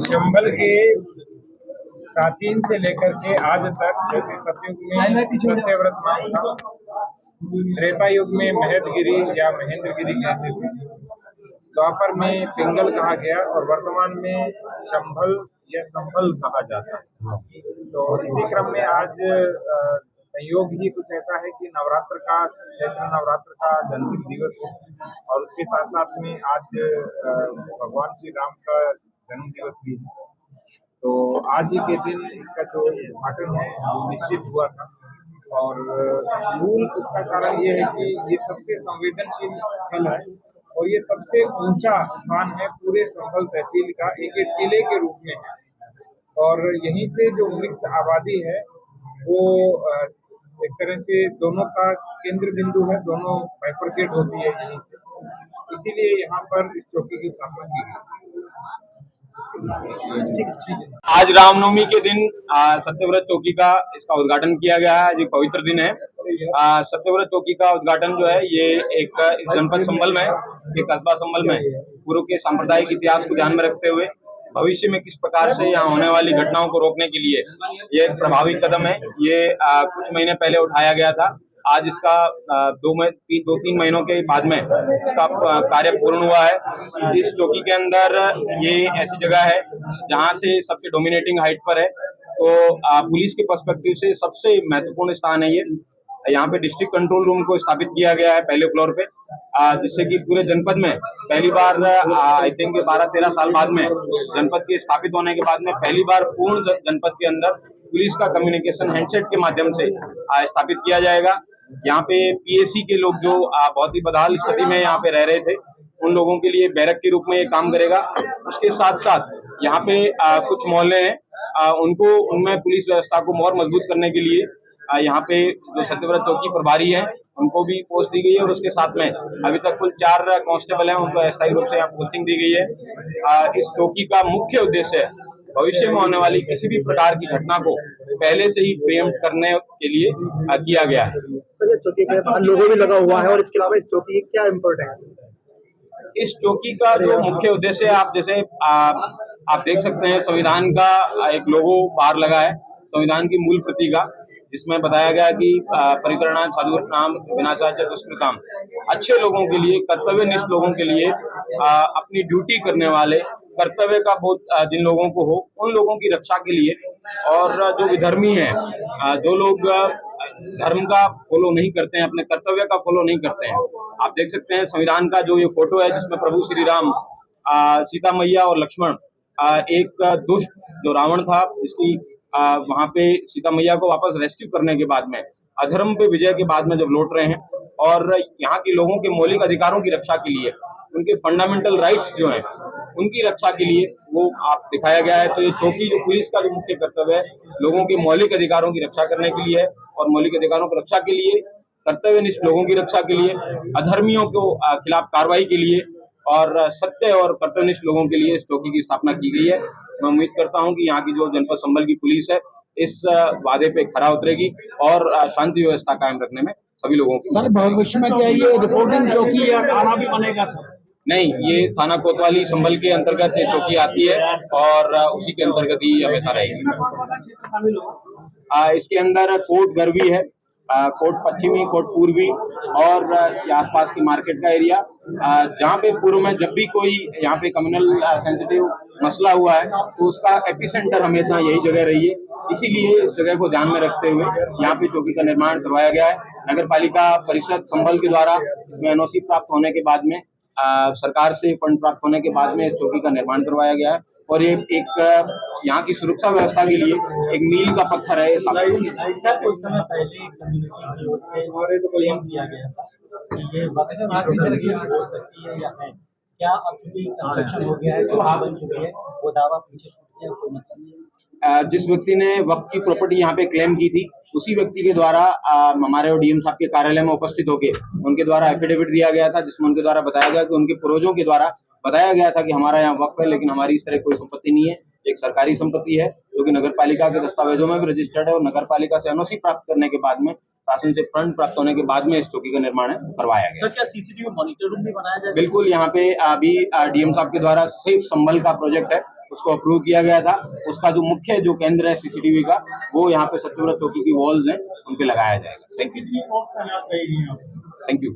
चंबल के प्राचीन से लेकर के आज तक, जैसे सतयुग में सत्यव्रत नाम था, त्रेता युग में महदगिरी या महेंद्रगिरी कहते थे, द्वापर में पिंगल कहा गया और वर्तमान में शंभल या संभल कहा जाता है। तो इसी क्रम में आज संयोग ही कुछ ऐसा है कि नवरात्र का, चैत्र नवरात्र का जन्मदिन दिवस है और उसके साथ साथ में आज भगवान श्री राम का जन्म दिवस भी है। तो आज ही के दिन इसका जो उद्घाटन है वो निश्चित हुआ था और मूल इसका कारण ये है कि ये सबसे संवेदनशील स्थल है और ये सबसे ऊंचा स्थान है पूरे संभल तहसील का, एक टीले के रूप में है और यहीं से जो मिक्स्ड आबादी है वो एक तरह से दोनों का केंद्र बिंदु है, दोनों बाइफरकेट होती है यहीं से, इसीलिए यहाँ पर इस चौकी की स्थापना की गई। आज रामनवमी के दिन सत्यव्रत चौकी का इसका उद्घाटन किया गया है। जो पवित्र दिन है, सत्यव्रत चौकी का उद्घाटन जो है ये एक जनपद संभल में, एक कस्बा संभल में पूर्व के सांप्रदायिक इतिहास को ध्यान में रखते हुए भविष्य में किस प्रकार से यहाँ होने वाली घटनाओं को रोकने के लिए ये एक प्रभावी कदम है। ये कुछ महीने पहले उठाया गया था। आज इसका 2-3 महीनों के बाद में इसका कार्य पूर्ण हुआ है। इस चौकी के अंदर ये ऐसी जगह है जहां से सबसे डोमिनेटिंग हाइट पर है, तो पुलिस के पर्सपेक्टिव से सबसे महत्वपूर्ण स्थान है ये। यहाँ पे डिस्ट्रिक्ट कंट्रोल रूम को स्थापित किया गया है पहले फ्लोर पे, जिससे कि पूरे जनपद में पहली बार आई थिंक 12-13 साल बाद में जनपद के स्थापित होने के बाद में पहली बार पूर्ण जनपद के अंदर पुलिस का कम्युनिकेशन हैंडसेट के माध्यम से स्थापित किया जाएगा। यहाँ पे पीएसी के लोग जो बहुत ही बदहाल स्थिति में यहाँ पे रह रहे थे, उन लोगों के लिए बैरक के रूप में ये काम करेगा। उसके साथ साथ यहाँ पे कुछ मोहल्ले हैं, उनमें पुलिस व्यवस्था को और मजबूत करने के लिए यहाँ पे जो सत्यव्रत चौकी प्रभारी हैं उनको भी पोस्ट दी गई है और उसके साथ में अभी तक कुल 4 कांस्टेबल हैं, उनको अस्थायी रूप से यहाँ पोस्टिंग दी गई है। इस चौकी का मुख्य उद्देश्य भविष्य में होने वाली किसी भी प्रकार की घटना को पहले से ही प्रिएम्प्ट करने के लिए किया गया है। तो ये चौकी पे लोगो भी लगा हुआ है और इसके अलावा इस चौकी की क्या इम्पोर्टेंस है? इस चौकी का जो मुख्य उद्देश्य आप जैसे आप देख सकते हैं, संविधान का एक लोगो बाहर लगा है, संविधान की मूल प्रति का, जिसमें बताया गया कि परित्राणाय साधूनां विनाशाय दुष्कृताम्, अच्छे लोगों के लिए, कर्तव्यनिष्ठ लोगों के लिए, अपनी ड्यूटी करने वाले, कर्तव्य का बोध जिन लोगों को हो, उन लोगों की रक्षा के लिए, और जो विधर्मी हैं, जो लोग धर्म का फॉलो नहीं करते हैं, अपने कर्तव्य का फॉलो नहीं करते हैं। आप देख सकते हैं संविधान का जो ये फोटो है जिसमें प्रभु श्री राम, सीता मैया और लक्ष्मण, एक दुष्ट जो रावण था जिसकी वहां पे सीता मैया को वापस रेस्क्यू करने के बाद में, अधर्म पे विजय के बाद में जब लौट रहे हैं और यहाँ के लोगों के मौलिक अधिकारों की रक्षा के लिए, उनके फंडामेंटल राइट्स जो हैं उनकी रक्षा के लिए वो आप दिखाया गया है। तो ये चौकी जो पुलिस का जो मुख्य कर्तव्य है लोगों के मौलिक अधिकारों की रक्षा करने के लिए है और मौलिक अधिकारों की रक्षा के लिए कर्तव्यनिष्ठ लोगों की रक्षा के लिए, अधर्मियों को खिलाफ कार्रवाई के लिए और सत्य और कर्तव्यनिष्ठ लोगों के लिए इस चौकी की स्थापना की गई है। मैं उम्मीद करता हूं कि यहाँ की जो जनपद संभल की पुलिस है इस वादे पे खरा उतरेगी और शांति व्यवस्था कायम रखने में सभी लोगों की सर भविष्य में क्या ये रिपोर्टिंग चौकी या थाना भी बनेगा सर? नहीं, ये थाना कोतवाली संभल के अंतर्गत ये चौकी आती है और उसी के अंतर्गत ही हमेशा रहेगी। इसके अंदर कोट गरवी है, कोट पश्चिमी, कोट पूर्वी और ये आसपास की मार्केट का एरिया, जहाँ पे पूर्व में जब भी कोई यहाँ पे कम्युनल सेंसिटिव मसला हुआ है तो उसका एपिसेंटर हमेशा यही जगह रही है। इसीलिए इस जगह को ध्यान में रखते हुए यहाँ पे चौकी का निर्माण करवाया गया है। नगर पालिका परिषद संभल के द्वारा इसमें एनओसी प्राप्त होने के बाद में सरकार से फंड प्राप्त होने के बाद में इस चौकी का निर्माण करवाया गया है और ये एक यहाँ की सुरक्षा व्यवस्था के लिए एक मील का पत्थर है। सर कुछ समय पहले कम्युनिटी की ओर से क्लेम किया गया था कि ये वक्त की प्रॉपर्टी हो सकती है या है, क्या अब चूंकि कंस्ट्रक्शन हो गया है, जगह बन चुकी है, वो दावा पीछे छूट गया, कोई मतलब नहीं? जिस व्यक्ति ने वक्त की प्रॉपर्टी यहाँ पे क्लेम की थी उसी व्यक्ति के द्वारा हमारे डीएम साहब के कार्यालय में उपस्थित होके उनके द्वारा एफिडेविट दिया गया था, जिसमें उनके द्वारा बताया गया कि उनके पूर्वजों के द्वारा बताया गया था कि हमारा यहाँ वक्फ है लेकिन हमारी इस तरह कोई संपत्ति नहीं है, एक सरकारी संपत्ति है जो कि नगर पालिका के दस्तावेजों में भी रजिस्टर्ड है और नगर पालिका से एनओसी प्राप्त करने के बाद में, शासन से फंड प्राप्त होने के बाद में इस चौकी का निर्माण करवाया गया। सर क्या सीसीटीवी मॉनिटर रूम भी बनाया जाएगा? बिल्कुल, यहाँ पे अभी डीएम साहब के द्वारा सेफ संभल का प्रोजेक्ट है, उसको अप्रूव किया गया था। उसका जो मुख्य जो केंद्र है सीसीटीवी का वो यहाँ पे सत्यव्रत चौकी की वॉल्स हैं उन पे लगाया जाएगा। Thank you.